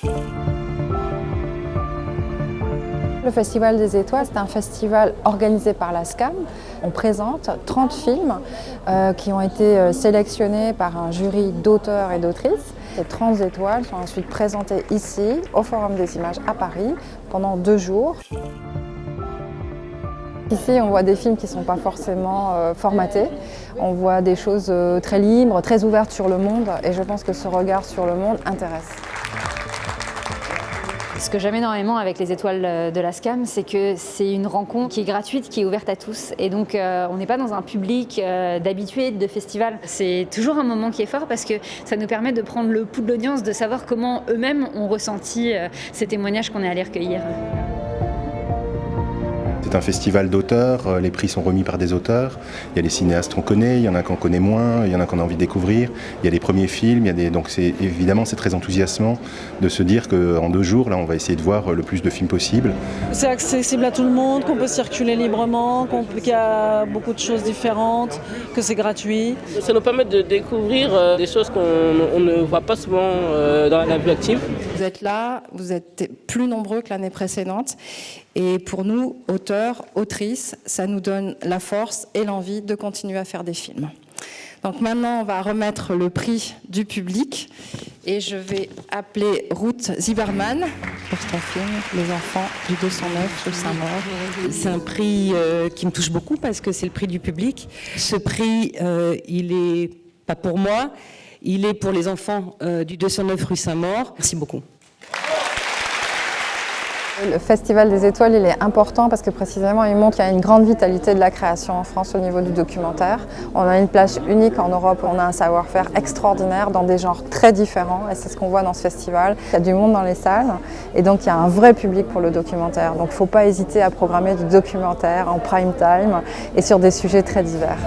Le Festival des Étoiles, c'est un festival organisé par la SCAM. On présente 30 films qui ont été sélectionnés par un jury d'auteurs et d'autrices. Ces 30 étoiles sont ensuite présentées ici, au Forum des Images à Paris, pendant 2 jours. Ici, on voit des films qui ne sont pas forcément formatés. On voit des choses très libres, très ouvertes sur le monde, et je pense que ce regard sur le monde intéresse. Ce que j'aime énormément avec les étoiles de la SCAM, c'est que c'est une rencontre qui est gratuite, qui est ouverte à tous. Et donc on n'est pas dans un public d'habitués de festival. C'est toujours un moment qui est fort parce que ça nous permet de prendre le pouls de l'audience, de savoir comment eux-mêmes ont ressenti ces témoignages qu'on est allé recueillir. C'est un festival d'auteurs, les prix sont remis par des auteurs. Il y a les cinéastes qu'on connaît, il y en a qu'on connaît moins, il y en a qu'on a envie de découvrir. Il y a les premiers films, donc évidemment c'est très enthousiasmant de se dire qu'en 2 jours, là, on va essayer de voir le plus de films possible. C'est accessible à tout le monde, qu'on peut circuler librement, qu'il y a beaucoup de choses différentes, que c'est gratuit. Ça nous permet de découvrir des choses qu'on ne voit pas souvent dans la vie active. Vous êtes là, vous êtes plus nombreux que l'année précédente. Et pour nous, auteurs, autrices, ça nous donne la force et l'envie de continuer à faire des films. Donc maintenant, on va remettre le prix du public et je vais appeler Ruth Zimmermann pour son film Les enfants du 209 rue Saint-Maur. C'est un prix qui me touche beaucoup parce que c'est le prix du public. Ce prix, il est pas pour moi, il est pour les enfants du 209 rue Saint-Maur. Merci beaucoup. Le Festival des Étoiles, il est important parce que précisément, il montre qu'il y a une grande vitalité de la création en France au niveau du documentaire. On a une plage unique en Europe, on a un savoir-faire extraordinaire dans des genres très différents et c'est ce qu'on voit dans ce festival. Il y a du monde dans les salles et donc il y a un vrai public pour le documentaire. Donc il ne faut pas hésiter à programmer du documentaire en prime time et sur des sujets très divers.